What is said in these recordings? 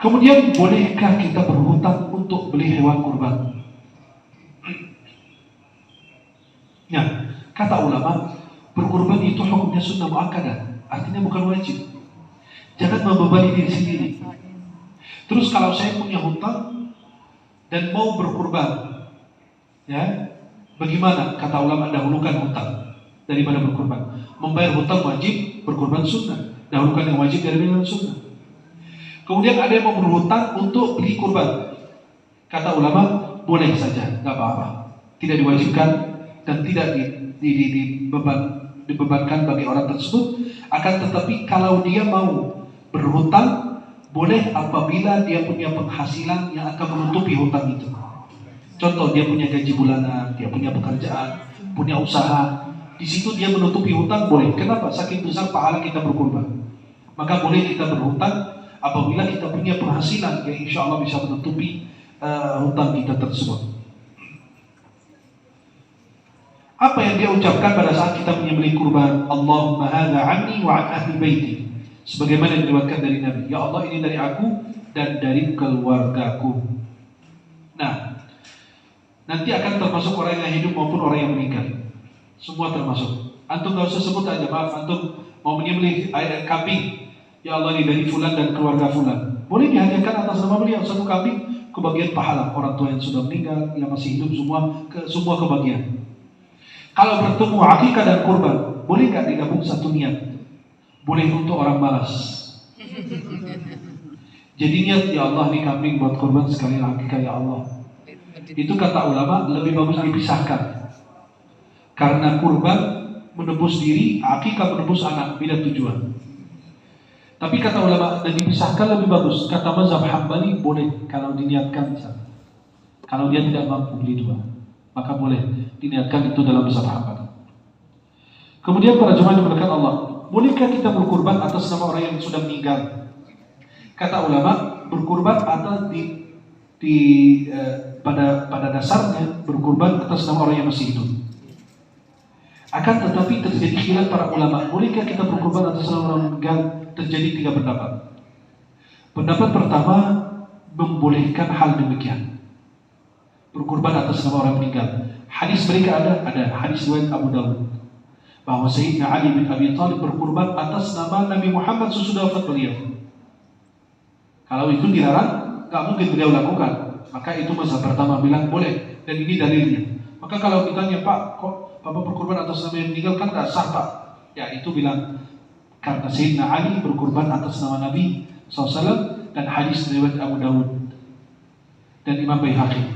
Kemudian bolehkah kita berhutang untuk beli hewan kurban? Ya, kata ulama, berkurban itu hukumnya sunnah muakkadah, artinya bukan wajib. Jangan membebani diri sendiri. Terus kalau saya punya hutang dan mau berkurban, ya, bagaimana? Kata ulama, dahulukan hutang daripada berkurban. Membayar hutang wajib, berkurban sunnah. Dahulukan yang wajib daripada yang sunnah. Kemudian ada yang mau berhutang untuk beli kurban. Kata ulama, boleh saja, nggak apa-apa. Tidak diwajibkan dan tidak dibebankan bagi orang tersebut. Akan tetapi kalau dia mau berhutang, boleh apabila dia punya penghasilan yang akan menutupi hutang itu. Contoh, dia punya gaji bulanan, dia punya pekerjaan, punya usaha. Di situ dia menutupi hutang, boleh. Kenapa? Saking besar pahala kita berkurban. Maka boleh kita berhutang apabila kita punya penghasilan yang insya Allah bisa menutupi hutang kita tersebut. Apa yang dia ucapkan pada saat kita menyembelih kurban? Allahumma hadza anni wa an ahli baiti. Sebagaimana yang diriwayatkan dari Nabi. Ya Allah, ini dari aku dan dari keluargaku. Nah, nanti akan termasuk orang yang hidup maupun orang yang meninggal. Semua termasuk. Antum gak usah sebut aja, maaf, antum mau menyembelih kambing. Ya Allah, ini dari fulan dan keluarga fulan. Boleh dihadiahkan atas nama beliau satu kambing, kebagian pahala orang tua yang sudah meninggal, yang masih hidup, semua kebagian. Kalau bertemu akikah dan kurban, boleh nggak digabung satu niat? Boleh untuk orang malas. Jadi niat, ya Allah, ini kambing buat kurban sekalian akikah, ya Allah. Itu kata ulama lebih bagus dipisahkan. Karena kurban menebus diri, akikah menebus anak, beda tujuan. Tapi kata ulama, dan dipisahkan lebih bagus. Kata mazhab Hambali, boleh kalau diniatkan misalnya. Kalau dia tidak mampu beli dua, maka boleh diniatkan itu dalam mazhab Hambali. Kemudian para jemaah dimuliakan Allah, bolehkah kita berkurban atas nama orang yang sudah meninggal? Kata ulama, berkurban atas pada dasarnya berkurban atas nama orang yang masih hidup. Akan tetapi terjadi khilaf para ulama, bolehkah kita berkurban atas nama orang meninggal? Terjadi 3 pendapat. Pendapat pertama, membolehkan hal demikian, berkurban atas nama orang meninggal. Hadis mereka ada hadis riwayat Abu Dawud bahwa Sayyidina Ali bin Abi Thalib berkurban atas nama Nabi Muhammad sesudah wafat beliau. Kalau itu dilarang, nggak mungkin beliau lakukan. Maka itu mazhab pertama bilang boleh, dan ini dalilnya. Maka kalau ditanya, Pak, kok Bapak berkurban atas nama yang meninggal, kan nggak sah, Pak? Ya, itu bilang karena Sayyidina Ali berkurban atas nama Nabi SAW, dan hadis riwayat Abu Dawud dan Imam Baihaqi.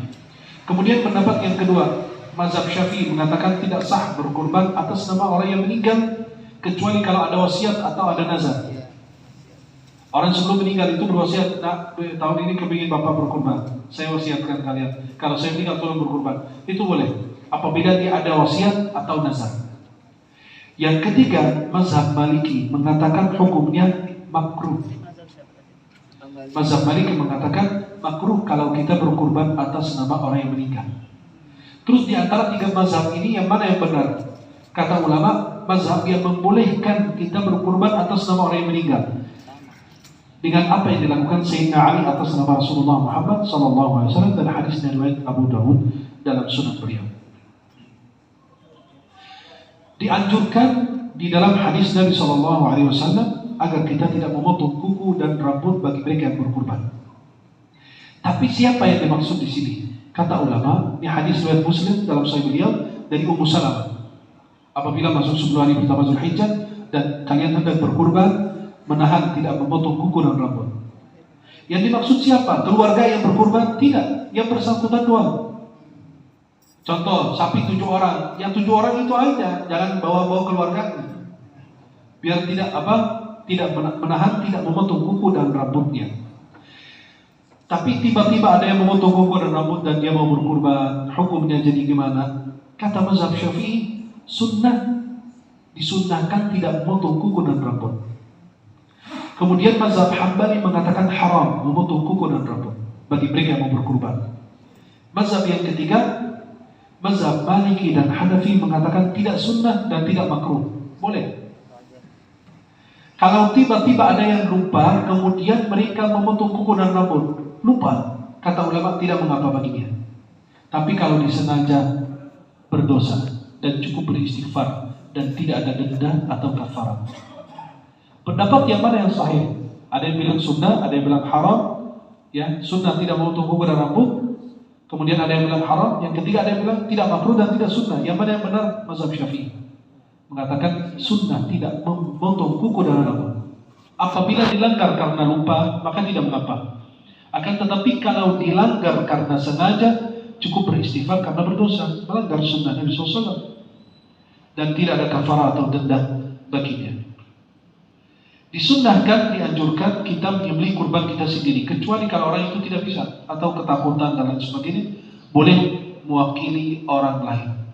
Kemudian pendapat yang kedua, mazhab Syafi'i mengatakan tidak sah berkurban atas nama orang yang meninggal kecuali kalau ada wasiat atau ada nazar. Orang sebelum meninggal itu berwasiat, nah, tahun ini kepingin Bapak berkurban, saya wasiatkan kalian, kalau saya meninggal tolong berkurban. Itu boleh apabila dia ada wasiat atau nazar. Yang ketiga, mazhab Maliki mengatakan hukumnya makruh. Mazhab Maliki mengatakan makruh kalau kita berkurban atas nama orang yang meninggal. Terus di antara 3 mazhab ini yang mana yang benar? Kata ulama, mazhab yang membolehkan kita berkurban atas nama orang yang meninggal. Dengan apa yang dilakukan Sayyidina Ali atas nama Rasulullah Muhammad SAW dan hadis dari riwayat Abu Dawud dalam sunan beliau. Dianjurkan di dalam hadis Nabi SAW agar kita tidak memotong kuku dan rambut bagi mereka yang berkurban. Tapi siapa yang dimaksud di sini? Kata ulama, ini hadis riwayat Muslim dalam sahih beliau dari Ummu Salamah. Apabila masuk 10 hari pertama Zulhijjah dan kalian hendak berkurban, menahan tidak memotong kuku dan rambut. Yang dimaksud siapa? Keluarga yang berkurban? Tidak, yang bersangkutan doang. Contoh, sapi 7 orang, yang 7 orang itu aja, jangan bawa-bawa keluarganya. Biar tidak menahan, tidak memotong kuku dan rambutnya. Tapi tiba-tiba ada yang memotong kuku dan rambut dan dia mau berkurban, hukumnya jadi gimana? Kata mazhab Syafi'i, sunnah, disunnahkan tidak memotong kuku dan rambut. Kemudian mazhab Hambali mengatakan haram memotong kuku dan rambut bagi mereka yang mau berkurban. Mazhab yang ketiga, mazhab Maliki dan Hanafi mengatakan tidak sunnah dan tidak makruh, boleh. Kalau tiba-tiba ada yang lupa, kemudian mereka memotong kuku dan rambut, lupa, kata ulama tidak mengapa baginya. Tapi kalau disengaja, berdosa dan cukup beristighfar dan tidak ada denda atau kafarat. Pendapat yang mana yang sahih? Ada yang bilang sunnah, ada yang bilang haram. Ya, sunnah tidak memotong kuku dan rambut. Kemudian ada yang bilang haram. Yang ketiga ada yang bilang tidak makruh dan tidak sunnah. Yang mana yang benar? Mazhab Syafi'i mengatakan sunnah tidak memotong kuku dan rambut. Apabila dilanggar karena lupa, maka tidak mengapa. Akan tetapi kalau dilanggar karena sengaja, cukup beristighfar karena berdosa, melanggar sunnah Nabi SAW, dan tidak ada kafarah atau denda baginya. Disunnahkan, dianjurkan kita menyembelih kurban kita sendiri, kecuali kalau orang itu tidak bisa atau ketakutan dan lain sebagainya, boleh mewakili orang lain.